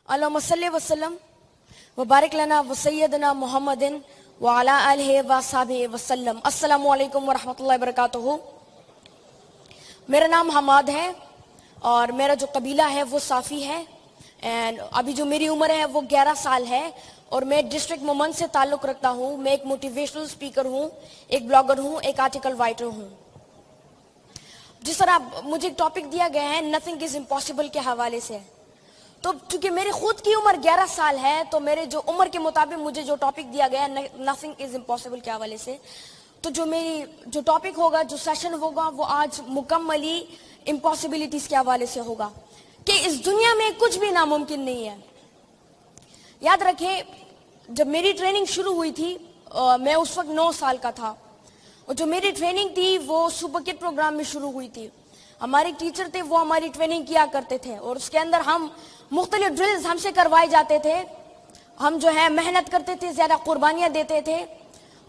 اللهم صل وسلم وبارک لنا وسیدنا محمد وعلی آلہ وصحبہ وسلم. السلام علیکم ورحمۃ اللہ وبرکاتہ. میرا نام حماد ہے اور میرا جو قبیلہ ہے وہ صافی ہے. اینڈ ابھی جو میری عمر ہے وہ 11 سال ہے اور میں ڈسٹرکٹ مومن سے تعلق رکھتا ہوں. میں ایک موٹیویشنل اسپیکر ہوں, ایک بلاگر ہوں, ایک آرٹیکل رائٹر ہوں. جس طرح مجھے ایک ٹاپک دیا گیا ہے نتھنگ از امپاسبل کے حوالے سے, تو چونکہ میری خود کی عمر 11 سال ہے تو میرے جو عمر کے مطابق مجھے جو ٹاپک دیا گیا ہے نتھنگ از امپاسبل کے حوالے سے, تو جو ٹاپک ہوگا, جو سیشن ہوگا وہ آج مکملی امپاسبلٹیز کے حوالے سے ہوگا کہ اس دنیا میں کچھ بھی ناممکن نہیں ہے. یاد رکھیں, جب میری ٹریننگ شروع ہوئی تھی میں اس وقت 9 سال کا تھا اور جو میری ٹریننگ تھی وہ سپر کڈ پروگرام میں شروع ہوئی تھی. ہمارے ٹیچر تھے وہ ہماری ٹریننگ کیا کرتے تھے اور اس کے اندر ہم مختلف ڈرلز ہم سے کروائے جاتے تھے. ہم جو ہے محنت کرتے تھے, زیادہ قربانیاں دیتے تھے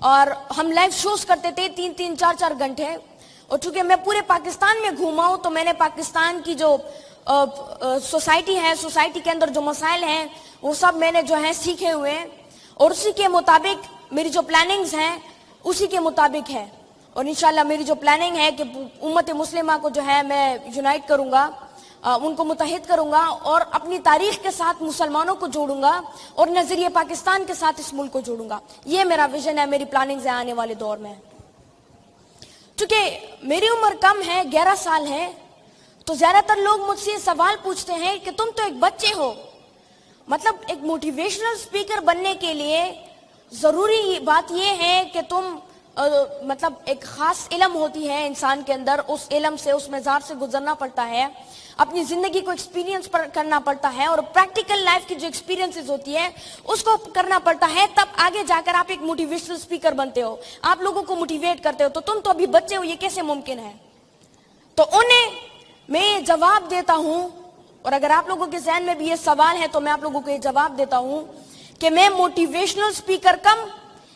اور ہم لائیو شوز کرتے تھے 3-3, 4-4 گھنٹے. اور چونکہ میں پورے پاکستان میں گھوما ہوں تو میں نے پاکستان کی جو سوسائٹی ہے, سوسائٹی کے اندر جو مسائل ہیں وہ سب میں نے جو ہے سیکھے ہوئے ہیں اور اسی کے مطابق میری جو پلاننگز ہیں اسی کے مطابق ہے. اور انشاءاللہ میری جو پلاننگ ہے کہ امت مسلمہ کو جو ہے میں یونائٹ کروں گا, ان کو متحد کروں گا اور اپنی تاریخ کے ساتھ مسلمانوں کو جوڑوں گا اور نظریہ پاکستان کے ساتھ اس ملک کو جوڑوں گا. یہ میرا ویژن ہے, میری پلاننگز ہیں آنے والے دور میں. چونکہ میری عمر کم ہے, 11 سال ہے, تو زیادہ تر لوگ مجھ سے یہ سوال پوچھتے ہیں کہ تم تو ایک بچے ہو, مطلب ایک موٹیویشنل اسپیکر بننے کے لیے ضروری بات یہ ہے کہ تم مطلب ایک خاص علم ہوتی ہے انسان کے اندر, اس علم سے, اس مزار سے گزرنا پڑتا ہے, اپنی زندگی کو ایکسپیرینس کرنا پڑتا ہے اور پریکٹیکل لائف کی جو ایکسپیرینسز ہوتی ہے اس کو کرنا پڑتا ہے, تب آگے جا کر آپ ایک موٹیویشنل اسپیکر بنتے ہو, آپ لوگوں کو موٹیویٹ کرتے ہو. تو تم تو ابھی بچے ہو, یہ کیسے ممکن ہے؟ تو انہیں میں یہ جواب دیتا ہوں, اور اگر آپ لوگوں کے ذہن میں بھی یہ سوال ہے تو میں آپ لوگوں کو یہ جواب دیتا ہوں کہ میں موٹیویشنل اسپیکر کم,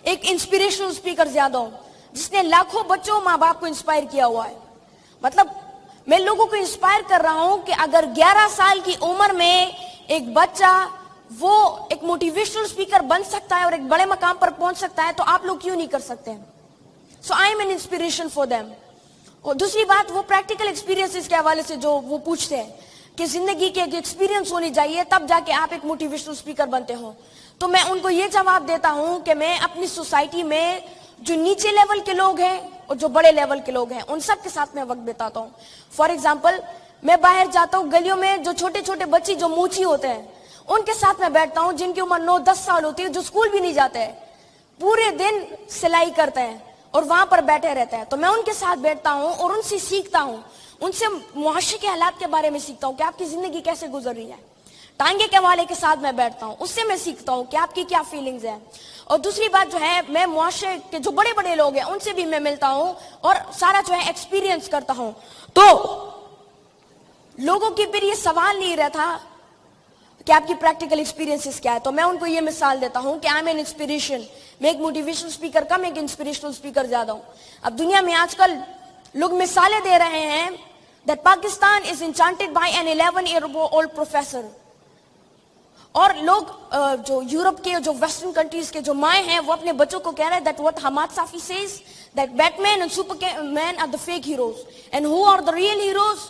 ایک انسپیریشنل اسپیکر زیادہ ہوں, جس نے لاکھوں بچوں, ماں باپ کو انسپائر کیا ہوا ہے. مطلب میں لوگوں کو انسپائر کر رہا ہوں کہ اگر 11 سال کی عمر میں ایک بچہ وہ ایک موٹیویشنل اسپیکر بن سکتا ہے اور ایک بڑے مقام پر پہنچ سکتا ہے تو آپ لوگ کیوں نہیں کر سکتے؟ So I am an inspiration for them. اور دوسری بات, وہ پریکٹیکل ایکسپیرینسز کے حوالے سے جو وہ پوچھتے ہیں کہ زندگی کے ایکسپیرینس ہونی چاہیے تب جا کے آپ ایک موٹیویشنل اسپیکر بنتے ہو, تو میں ان کو یہ جواب دیتا ہوں کہ میں اپنی سوسائٹی میں جو نیچے لیول کے لوگ ہیں اور جو بڑے لیول کے لوگ ہیں ان سب کے ساتھ میں وقت بتاتا ہوں. فار ایگزامپل, میں باہر جاتا ہوں گلیوں میں, جو چھوٹے چھوٹے بچے جو موچی ہوتے ہیں ان کے ساتھ میں بیٹھتا ہوں, جن کی عمر 9-10 سال ہوتی ہے, جو اسکول بھی نہیں جاتے ہیں, پورے دن سلائی کرتے ہیں اور وہاں پر بیٹھے رہتے ہیں. تو میں ان کے ساتھ بیٹھتا ہوں اور ان سے سیکھتا ہوں, ان سے معاشرے کے حالات کے بارے میں سیکھتا ہوں کہ آپ کی زندگی کیسے گزر رہی ہے. ٹانگے کے والے کے ساتھ میں بیٹھتا ہوں, اس سے میں سیکھتا ہوں کہ آپ کی کیا فیلنگز ہیں. اور دوسری بات جو ہے, میں معاشرے کے جو بڑے بڑے لوگ ہیں ان سے بھی میں ملتا ہوں اور سارا جو ہے ایکسپیرینس کرتا ہوں. تو لوگوں کی پھر یہ سوال نہیں رہتا کہ آپ کی پریکٹیکل ایکسپیرینسز کیا ہے, تو میں ان کو یہ مثال دیتا ہوں کہ آئی ایم این انسپیریشن. میں ایک موٹیویشنل اسپیکر کم, ایک انسپیریشنل اسپیکر زیادہ ہوں. اب دنیا میں آج کل لوگ مثالیں دے رہے ہیں that Pakistan is enchanted by an 11-year-old professor. اور لوگ جو یورپ کے, جو ویسٹرن کنٹریز کے جو مائیں ہیں وہ اپنے بچوں کو کہہ رہے ہیں that what Hamad Safi says, that Batman and Superman are the fake heroes and who are the real heroes.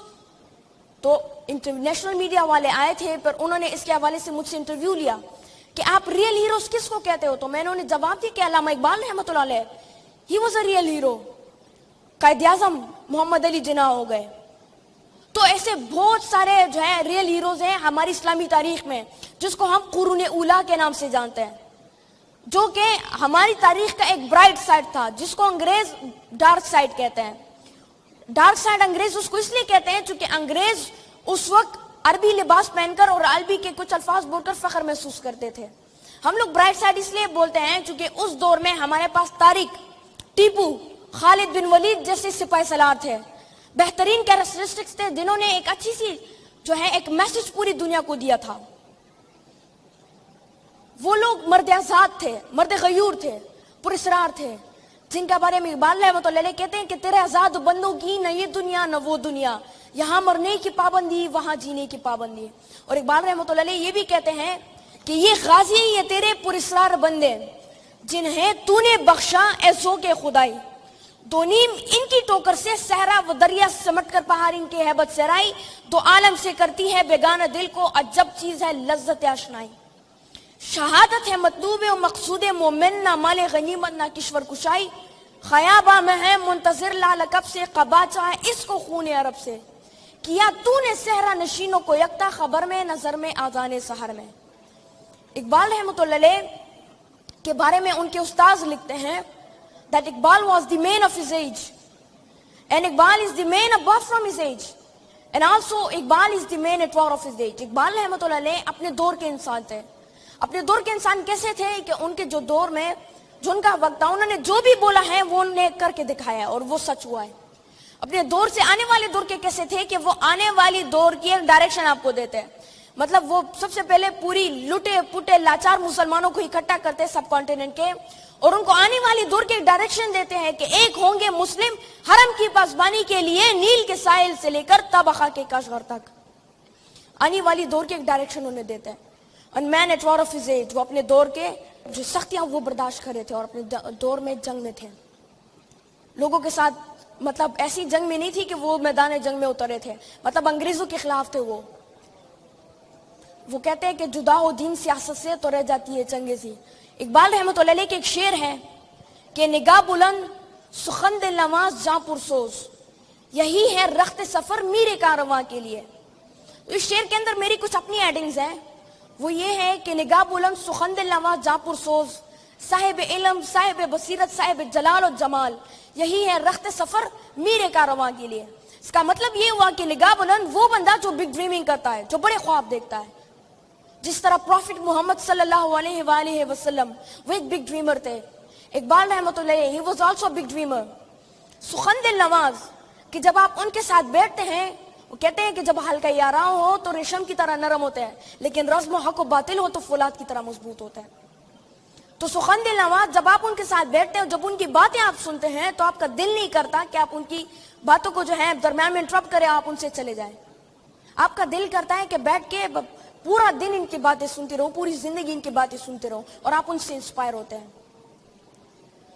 تو انٹرنیشنل میڈیا والے آئے تھے, پر انہوں نے اس کے حوالے سے مجھ سے انٹرویو لیا کہ آپ ریئل ہیروز کس کو کہتے ہو. تو میں انہوں نے جواب دیا کہ علامہ اقبال رحمۃ اللہ علیہ, he was a real hero. Quaid Azam محمد علی جناح ہو گئے. تو ایسے بہت سارے جو ہے ریئل ہیروز ہیں ہماری اسلامی تاریخ میں, جس کو ہم قرون اولا کے نام سے جانتے ہیں, جو کہ ہماری تاریخ کا ایک برائٹ سائڈ تھا, جس کو انگریز ڈارک سائڈ کہتے ہیں. ڈارک سائڈ انگریز اس کو اس لیے کہتے ہیں چونکہ انگریز اس وقت عربی لباس پہن کر اور عربی کے کچھ الفاظ بول کر فخر محسوس کرتے تھے. ہم لوگ برائٹ سائڈ اس لیے بولتے ہیں چونکہ اس دور میں ہمارے پاس طارق, ٹیپو, خالد بن ولید جیسے سپاہی سالار تھے, بہترین کیریکٹرسٹکس تھے, جنہوں نے ایک اچھی سی جو ہے ایک میسج پوری دنیا کو دیا تھا. وہ لوگ مرد آزاد تھے, مرد غیور تھے, پراسرار تھے, جن کے بارے میں اقبال رحمۃ اللہ علیہ کہتے ہیں کہ تیرے آزاد بندوں کی نہ یہ دنیا نہ وہ دنیا, یہاں مرنے کی پابندی وہاں جینے کی پابندی. اور اقبال رحمۃ اللہ علیہ یہ بھی کہتے ہیں کہ یہ غازی یہ تیرے پراسرار بندے جنہیں تو نے بخشا اے ذوق خدائی. دو نیم ان کی ٹوکر سے صحرا و دریا سمٹ کر پہاڑ ان کی ہیبت سرائی. دو عالم سے کرتی ہے بیگانہ دل کو عجب چیز ہے لذت آشنائی. شہادت ہے مطلوب و مقصود مومن نہ مال غنیمت نہ کشور کشائی. خیابہ میں ہے منتظر لالکب سے قبا چاہے اس کو خون عرب سے. کیا تو نے صحرا نشینوں کو یکتا خبر میں نظر میں آذان سحر میں. اقبال رحمۃ اللہ علیہ کے بارے میں ان کے استاذ لکھتے ہیں that Iqbal was the man of his age and Iqbal is the man above from his age and also Iqbal is the man at war of his age. Iqbal رحمۃ اللہ علیہ اپنے دور کے انسان تھے. اپنے دور کے انسان کیسے تھے کہ ان کے جو دور میں جو ان کا وقت تھا انہوں نے جو بھی بولا ہے وہ انہوں نے کر کے دکھایا ہے اور وہ سچ ہوا ہے. اپنے دور سے آنے والے دور کے کیسے تھے کہ وہ آنے والی دور کی ایک ڈائریکشن آپ کو دیتے ہیں. مطلب وہ سب سے پہلے پوری لٹے پٹے لاچار مسلمانوں کو اکٹھا کرتے سب کانٹیننٹ کے اور ان کو آنے والی دور کے ایک ڈائریکشن دیتے ہیں کہ ایک ہوں گے مسلم حرم کی پاسبانی کے لیے نیل کے ساحل سے لے کر تبخا کے کاشغر تک. آنے والی دور کے ایک ڈائریکشن انہیں دیتے ہیں. And man at war of his age, وہ اپنے دور کے جو سختیاں وہ برداشت کر رہے تھے اور اپنے دور میں جنگ میں تھے لوگوں کے ساتھ. مطلب ایسی جنگ میں نہیں تھی کہ وہ میدان جنگ میں اترے تھے, مطلب انگریزوں کے خلاف تھے. وہ کہتے ہیں کہ جدا ہو دین سیاست سے تو رہ جاتی ہے چنگیزی. اقبال رحمۃ اللہ علیہ کے ایک شعر ہے کہ نگاہ بلند سخن دل نواز جاں پرسوز یہی ہے رخت سفر میرے کارواں کے لیے. اس شعر کے اندر میری کچھ اپنی ایڈنگز ہیں. وہ یہ ہے کہ نگاہ بلند سخن دل نواز جاں پرسوز صاحب علم صاحب بصیرت صاحب جلال و جمال یہی ہے رخت سفر میرے کارواں کے لیے. اس کا مطلب یہ ہوا کہ نگاہ بلند وہ بندہ جو بگ ڈریمنگ کرتا ہے, جو بڑے خواب دیکھتا ہے. جس طرح پروفٹ محمد صلی اللہ علیہ وآلہ وسلم وہ ایک بگ ڈریمر تھے. اقبال رحمۃ اللہ علیہ he was also a big dreamer. سخن دل نواز کہ جب آپ ان کے ساتھ بیٹھتے ہیں وہ کہتے ہیں کہ جب ہلکا یاراں ہو تو ریشم کی طرح نرم ہوتے ہیں لیکن رزم و حق و باطل ہو تو فولاد کی طرح مضبوط ہوتا ہے. تو سخن دل نواز جب آپ ان کے ساتھ بیٹھتے ہیں جب ان کی باتیں آپ سنتے ہیں تو آپ کا دل نہیں کرتا کہ آپ ان کی باتوں کو جو ہے درمیان میں انٹرپٹ کریں, آپ ان سے چلے جائیں. آپ کا دل کرتا ہے کہ بیٹھ کے پورا دن ان کی باتیں سنتے رہو, پوری زندگی ان کی باتیں سنتے رہو اور آپ ان سے انسپائر ہوتے ہیں.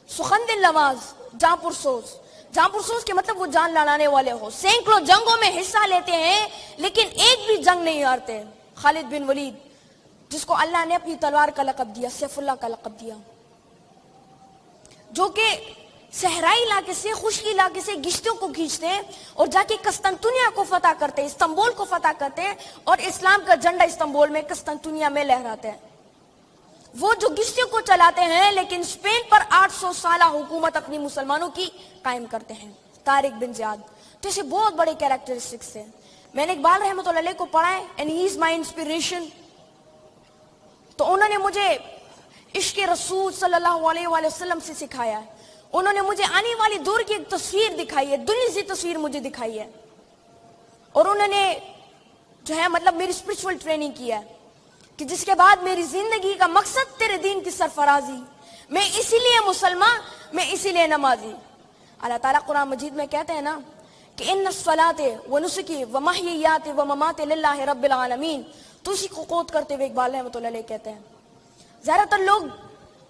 سخن دل نواز جاں پرسوز, جاں پرسوز کے مطلب وہ جان لڑانے والے ہو. سینکڑوں جنگوں میں حصہ لیتے ہیں لیکن ایک بھی جنگ نہیں ہارتے. خالد بن ولید جس کو اللہ نے اپنی تلوار کا لقب دیا, سیف اللہ کا لقب دیا, جو کہ صحرائی علاقے سے خشکی علاقے سے گشتوں کو کھینچتے ہیں اور جا کے قسطنطنیہ کو فتح کرتے ہیں, استنبول کو فتح کرتے ہیں اور اسلام کا جھنڈا استنبول میں قسطنطنیہ میں لہراتے ہیں. وہ جو گشتوں کو چلاتے ہیں لیکن اسپین پر 800 سالہ حکومت اپنی مسلمانوں کی قائم کرتے ہیں. طارق بن زیاد تو اسے بہت بڑے کیریکٹرسٹکس ہیں. میں نے اقبال رحمۃ اللہ علیہ کو پڑھا ہے and he is my inspiration. تو انہوں نے مجھے عشق رسول صلی اللہ علیہ وآلہ وسلم سے سکھایا ہے. انہوں نے مجھے آنے والی دور کی ایک تصویر دکھائی ہے, دنیا سی تصویر مجھے دکھائی ہے اور انہوں نے جو ہے مطلب میری اسپرچول ٹریننگ کی ہے کہ جس کے بعد میری زندگی کا مقصد تیرے دین کی سرفرازی. میں اسی لیے مسلمان, میں اسی لیے نمازی. اللہ تعالیٰ قرآن مجید میں کہتے ہیں نا کہ ان الصلاۃ ونسکی ومحییات وممات للہ رب العالمین. تو اسی کو قوت کرتے ہوئے اقبال رحمۃ اللہ علیہ کہتے ہیں زیادہ تر لوگ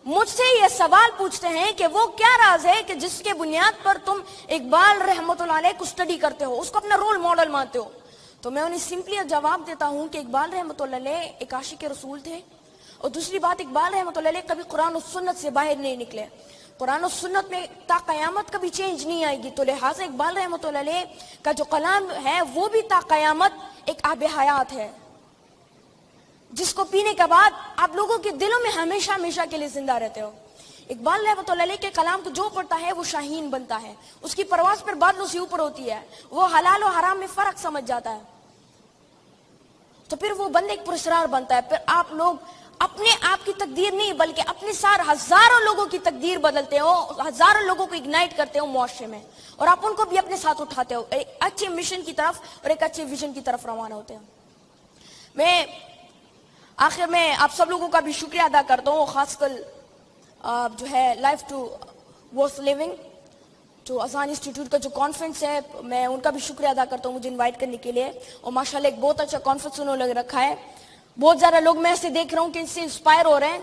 مجھ سے یہ سوال پوچھتے ہیں کہ وہ کیا راز ہے کہ جس کے بنیاد پر تم اقبال رحمۃ اللہ علیہ کو اسٹڈی کرتے ہو, اس کو اپنا رول ماڈل مانتے ہو. تو میں انہیں سمپلی جواب دیتا ہوں کہ اقبال رحمۃ اللہ علیہ ایک عاشق رسول تھے اور دوسری بات اقبال رحمۃ اللہ علیہ کبھی قرآن و سنت سے باہر نہیں نکلے. قرآن و سنت میں تا قیامت کبھی چینج نہیں آئے گی. تو لہٰذا اقبال رحمۃ اللہ علیہ کا جو کلام ہے وہ بھی تا قیامت ایک آب حیات ہے جس کو پینے کے بعد آپ لوگوں کے دلوں میں ہمیشہ ہمیشہ کے لیے زندہ رہتے ہو. اقبال رحمۃ اللہ علیہ کے کلام کو جو پڑھتا ہے وہ شاہین بنتا ہے, اس کی پرواز پر بادلوں سے اوپر ہوتی ہے, وہ حلال و حرام میں فرق سمجھ جاتا ہے, تو پھر وہ بندے ایک پراسرار بنتا ہے. پھر آپ لوگ اپنے آپ کی تقدیر نہیں بلکہ اپنے ساتھ ہزاروں لوگوں کی تقدیر بدلتے ہو, ہزاروں لوگوں کو اگنائٹ کرتے ہو معاشرے میں اور آپ ان کو بھی اپنے ساتھ اٹھاتے ہو, ایک اچھے مشن کی طرف اور ایک اچھے ویژن کی طرف روانہ ہوتے ہیں. میں آخر میں آپ سب لوگوں کا بھی شکریہ ادا کرتا ہوں, خاص کر جو ہے لائف ٹو ورتھ لیونگ جو اذان انسٹیٹیوٹ کا جو کانفرنس ہے میں ان کا بھی شکریہ ادا کرتا ہوں مجھے انوائٹ کرنے کے لیے, اور ماشاءاللہ ایک بہت اچھا کانفرنس انہوں نے رکھا ہے. بہت زیادہ لوگ میں ایسے دیکھ رہا ہوں کہ ان سے انسپائر ہو رہے ہیں,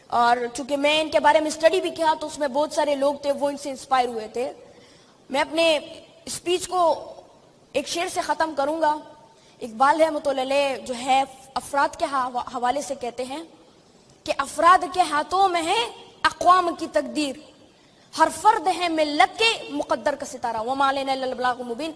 اور چونکہ میں ان کے بارے میں اسٹڈی بھی کیا تو اس میں بہت سارے لوگ تھے وہ ان سے انسپائر ہوئے تھے. میں اپنے اسپیچ کو ایک شعر سے ختم کروں گا. اقبال رحمۃ اللہ علیہ جو ہے افراد کے حوالے سے کہتے ہیں کہ افراد کے ہاتھوں میں ہے اقوام کی تقدیر, ہر فرد ہے ملت کے مقدر کا ستارہ, وما علینا الا البلاغ المبین.